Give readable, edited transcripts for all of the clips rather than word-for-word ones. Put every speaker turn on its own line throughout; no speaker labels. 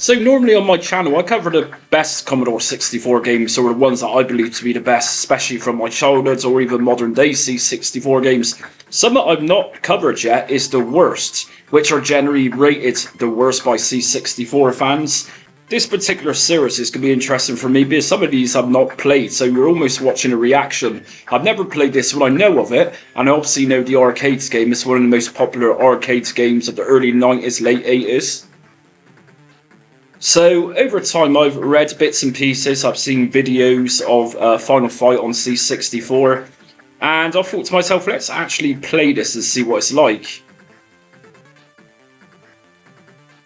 So normally on my channel I cover the best Commodore 64 games, or the ones that I believe to be the best, especially from my childhood or even modern day C64 games. Some that I've not covered yet is the worst, which are generally rated the worst by C64 fans. This particular series is going to be interesting for me because some of these I've not played, so you're almost watching a reaction. I've never played this, but I know of it, and I obviously know the arcades game. It's one of the most popular arcades games of the early 90s, late 80s. So over time I've read bits and pieces, I've seen videos of Final Fight on C64, and I thought to myself, let's actually play this and see what it's like.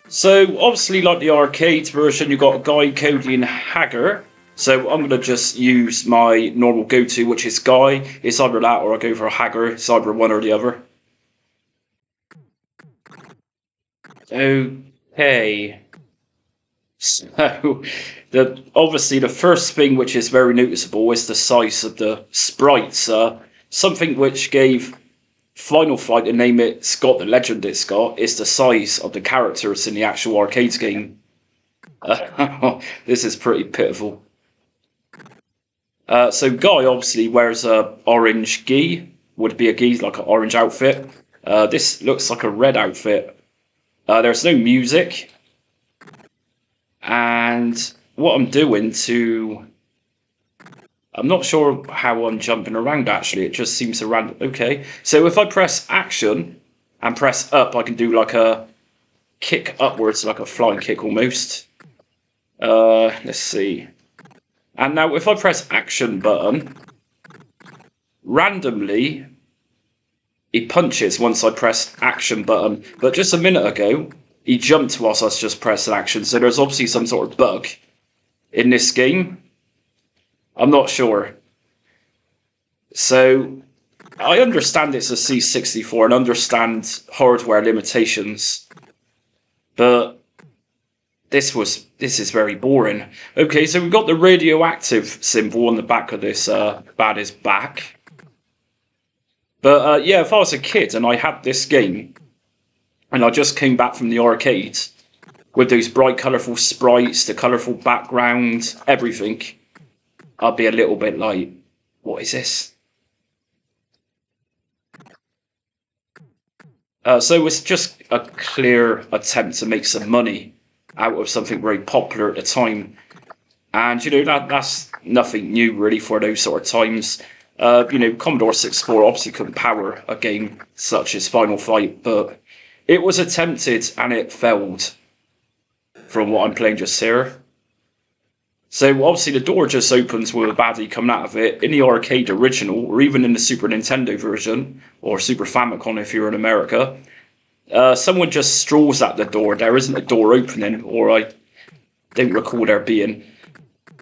So obviously, like the arcade version, you've got Guy, Cody and Hagar. So I'm going to just use my normal go-to, which is Guy. It's either that or I go for Hagar. It's either one or the other. Okay. So, obviously the first thing which is very noticeable is the size of the sprites. Something which gave Final Fight the name it's got, the legend it's got, is the size of the characters in the actual arcade game. This is pretty pitiful. So Guy obviously wears a orange gi, would be a gi, like an orange outfit. This looks like a red outfit. There's no music. And what I'm doing to... I'm not sure how I'm jumping around actually, it just seems to random. Okay, so if I press action and press up, I can do like a kick upwards, like a flying kick almost. Let's see. And now if I press action button, randomly he punches once I press action button. But just a minute ago, he jumped whilst I was just pressing action, so there's obviously some sort of bug in this game. I'm not sure. So, I understand it's a C64 and understand hardware limitations, but this is very boring. Okay, so we've got the radioactive symbol on the back of this Bad is back. But yeah, if I was a kid and I had this game, and I just came back from the arcade with those bright, colourful sprites, the colourful background, everything, I'd be a little bit like, what is this? So it's just a clear attempt to make some money out of something very popular at the time. And, you know, that's nothing new really for those sort of times. You know, Commodore 64 obviously couldn't power a game such as Final Fight, but it was attempted and it failed from what I'm playing just here. So obviously the door just opens with a baddie coming out of it. In the arcade original, or even in the Super Nintendo version, or Super Famicom if you're in America, someone just strolls at the door. There isn't a door opening, or I don't recall there being.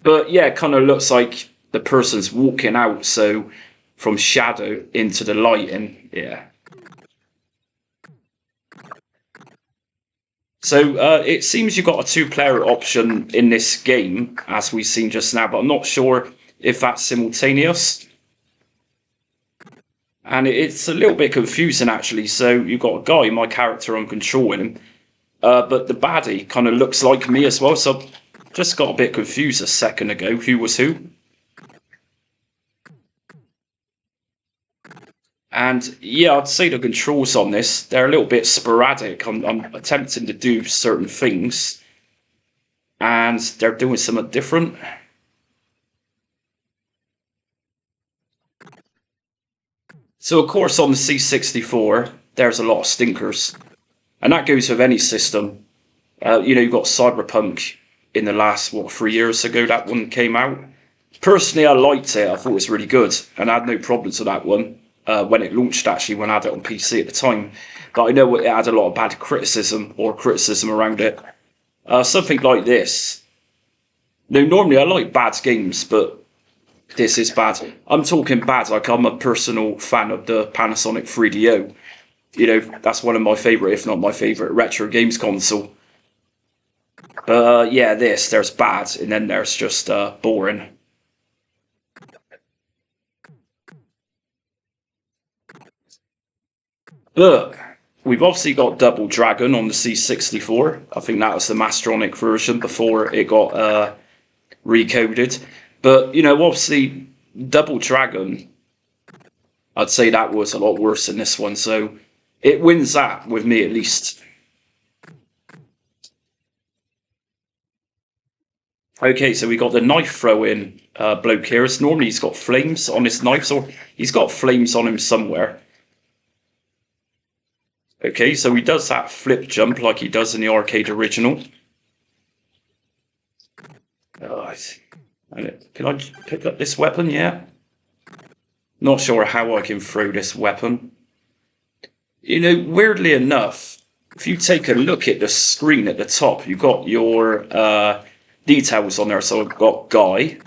But yeah, it kind of looks like the person's walking out, so from shadow into the light, and yeah. So it seems you've got a two-player option in this game, as we've seen just now, but I'm not sure if that's simultaneous. And it's a little bit confusing, actually. So you've got a guy, my character, I'm controlling him, but the baddie kind of looks like me as well, so I just got a bit confused a second ago, who was who. And yeah, I'd say the controls on this, they're a little bit sporadic. I'm attempting to do certain things, and they're doing something different. So of course on the C64, there's a lot of stinkers. And that goes with any system. You know, you've got Cyberpunk in the last, 3 years ago that one came out. Personally, I liked it. I thought it was really good, and I had no problems with that one. When it launched, actually, when I had it on PC at the time. But I know it had a lot of bad criticism around it. Something like this. No, normally I like bad games, but this is bad. I'm talking bad, like I'm a personal fan of the Panasonic 3DO. You know, that's one of my favourite, if not my favourite, retro games console. But yeah, there's bad, and then there's just boring. Look, We've obviously got Double Dragon on the C64. I think that was the Mastronic version before it got recoded. But, you know, obviously, Double Dragon, I'd say that was a lot worse than this one. So it wins that with me at least. Okay, so we got the knife throwing bloke here. It's normally he's got flames on his knives, or he's got flames on him somewhere. Okay, so he does that flip jump like he does in the arcade original. Oh, can I pick up this weapon? Yeah. Not sure how I can throw this weapon. You know, weirdly enough, if you take a look at the screen at the top, you've got your details on there. So I've got Guy,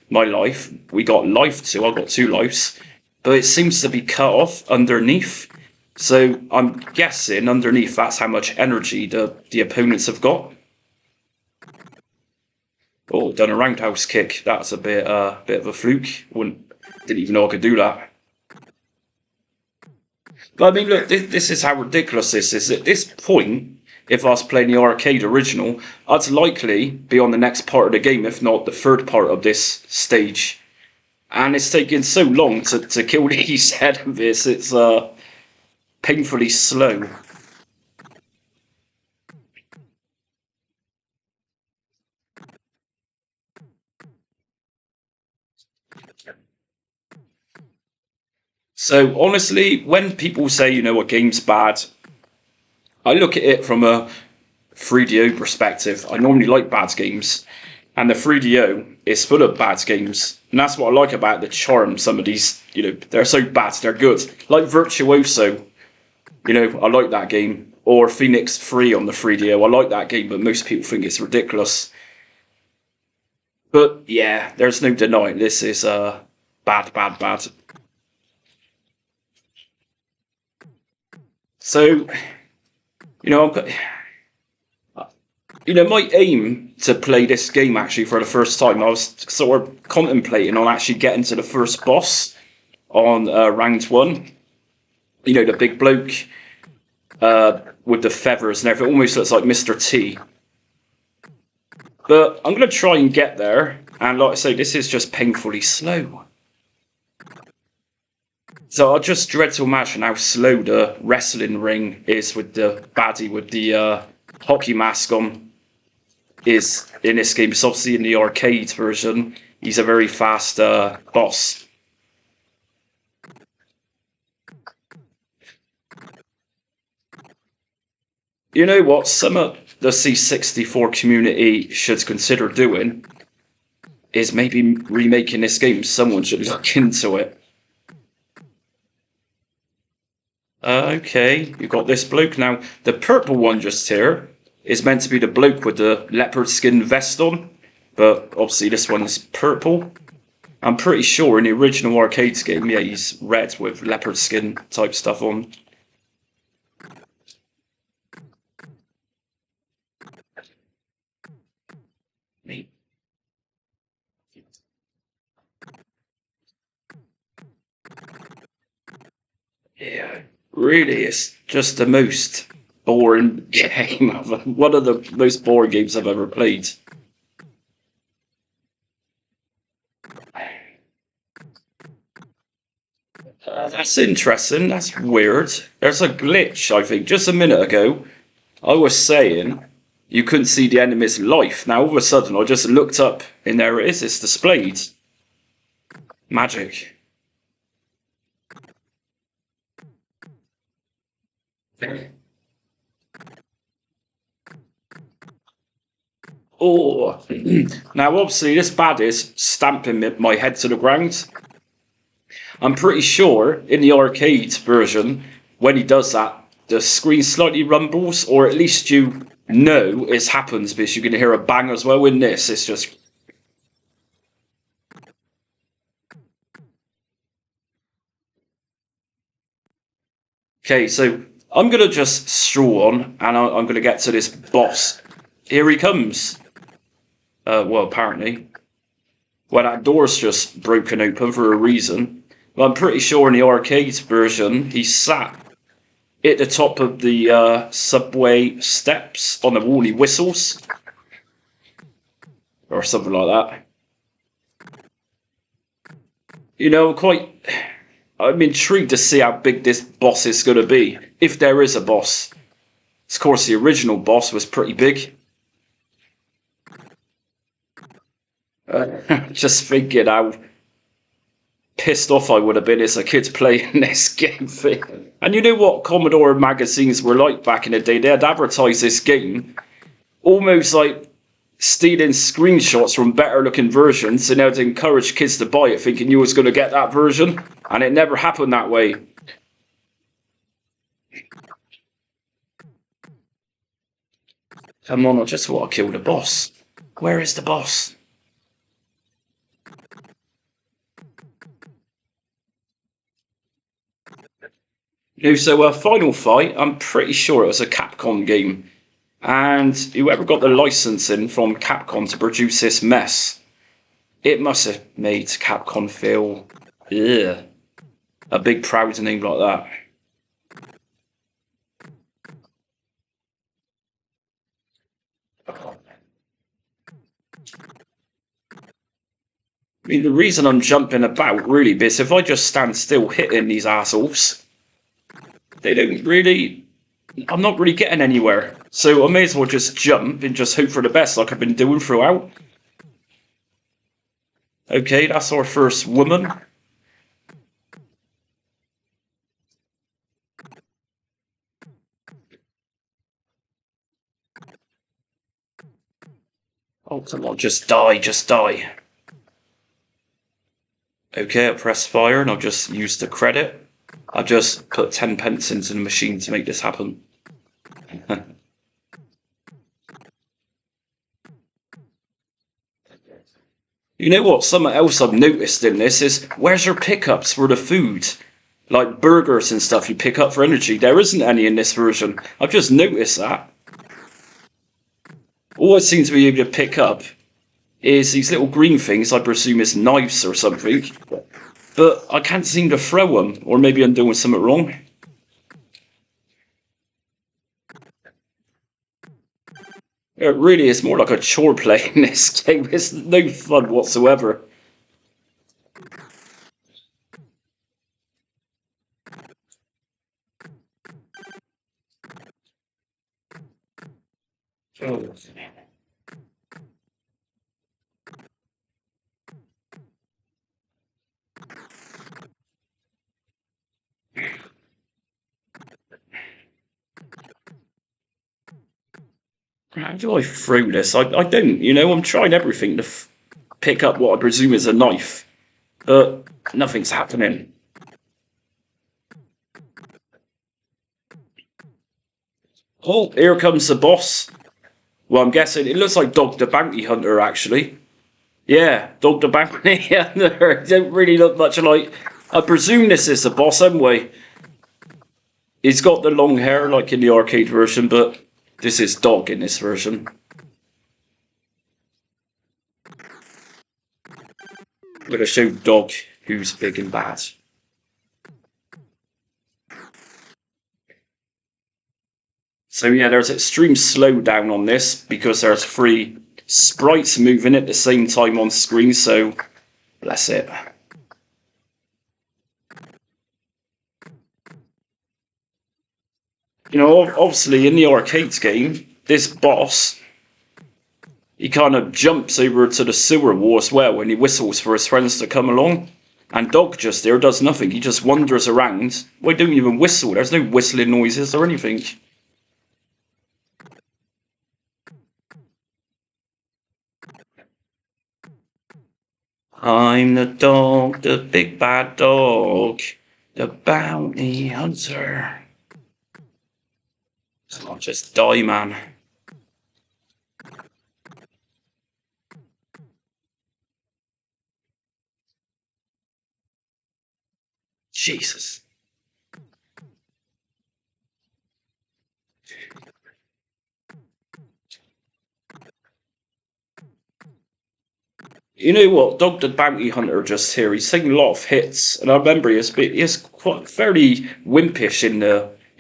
my life. We got life 2. I've got 2 lives. But it seems to be cut off underneath. So I'm guessing underneath that's how much energy the opponents have got. Oh, done a roundhouse kick. That's a bit of a fluke. Didn't even know I could do that. But I mean, look, this is how ridiculous this is. At this point, if I was playing the arcade original, I'd likely be on the next part of the game, if not the third part of this stage. And it's taking so long to kill these enemies. It's painfully slow. So honestly, when people say, you know, a game's bad, I look at it from a 3DO perspective. I normally like bad games, and the 3DO is full of bad games. And that's what I like about the charm. Some of these, you know, they're so bad, they're good. Like Virtuoso, you know, I like that game. Or Phoenix 3 on the 3DO, I like that game, but most people think it's ridiculous. But yeah, there's no denying this is bad, bad, bad. So, you know, my aim to play this game actually for the first time, I was sort of contemplating on actually getting to the first boss on round 1. You know, the big bloke with the feathers and everything, almost looks like Mr. T. But I'm going to try and get there, and like I say, this is just painfully slow. So I just dread to imagine how slow the wrestling ring is with the baddie with the hockey mask on is in this game. It's obviously in the arcade version. He's a very fast boss. You know what? Some of the C64 community should consider doing is maybe remaking this game. Someone should look into it. Okay, you've got this bloke. Now, the purple one just here is meant to be the bloke with the leopard skin vest on, but obviously this one's purple. I'm pretty sure in the original arcades game, yeah, he's red with leopard skin type stuff on. Yeah. Really, it's just the most boring game one of the most boring games I've ever played. That's interesting. That's weird. There's a glitch, I think. Just a minute ago, I was saying you couldn't see the enemy's life. Now, all of a sudden, I just looked up, and there it is. It's displayed. Magic. Oh, now obviously this bad is stamping my head to the ground. I'm pretty sure in the arcade version, when he does that, the screen slightly rumbles, or at least you know it happens because you're going to hear a bang as well. In this, it's just... Okay, so I'm going to just stroll on, and I'm going to get to this boss. Here he comes. Well, apparently. Well, that door's just broken open for a reason. But I'm pretty sure in the arcade version, he sat hit the top of the subway steps on the wall, he whistles. Or something like that. You know, I'm intrigued to see how big this boss is going to be. If there is a boss. Of course, the original boss was pretty big. Just thinking how pissed off I would have been as a kid playing this game thing. And you know what Commodore magazines were like back in the day? They had advertised this game almost like stealing screenshots from better looking versions in order to encourage kids to buy it, thinking you was going to get that version. And it never happened that way. Come on, I just want to kill the boss. Where is the boss? So Final Fight, I'm pretty sure it was a Capcom game. And whoever got the licensing from Capcom to produce this mess, it must have made Capcom feel a big proud name like that. I mean, the reason I'm jumping about really is if I just stand still hitting these assholes, they don't really... I'm not really getting anywhere. So I may as well just jump and just hope for the best like I've been doing throughout. Okay, that's our first woman. Oh, come on, just die, just die. Okay, I press fire and I'll just use the credit. I've just put 10 pence into the machine to make this happen. You know what? Something else I've noticed in this is, where's your pickups for the food? Like burgers and stuff you pick up for energy. There isn't any in this version. I've just noticed that. All I seem to be able to pick up is these little green things, I presume is knives or something. But I can't seem to throw them. Or maybe I'm doing something wrong. It really is more like a chore playing this game. It's no fun whatsoever. Oh. How do I throw this? I don't, I'm trying everything to pick up what I presume is a knife. But nothing's happening. Oh, here comes the boss. Well, I'm guessing it looks like Dog the Bounty Hunter, actually. Yeah, Dog the Bounty Hunter. It don't really look much like... I presume this is the boss anyway. He's got the long hair like in the arcade version, but... this is Dog in this version. I'm going to show Dog who's big and bad. So yeah, there's extreme slowdown on this because there's 3 sprites moving at the same time on screen, so bless it. Obviously in the arcade game, this boss, he kind of jumps over to the sewer wall as well when he whistles for his friends to come along. And Dog just there does nothing, he just wanders around. Well, he don't even whistle, there's no whistling noises or anything. I'm the dog, the big bad dog, the bounty hunter. Come on, just die, man. Jesus. You know what? Dog the Bounty Hunter just here. He's taking a lot of hits, and I remember he's quite fairly wimpish in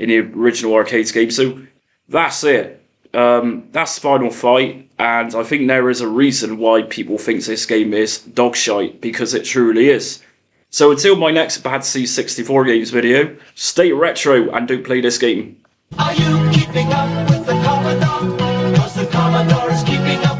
in the original arcade game. So that's it. That's Final Fight, and I think there is a reason why people think this game is dog shite, because it truly is. So until my next Bad C64 Games video, stay retro and don't play this game.
Are you keeping up with the Commodore? 'Cause the Commodore is keeping up.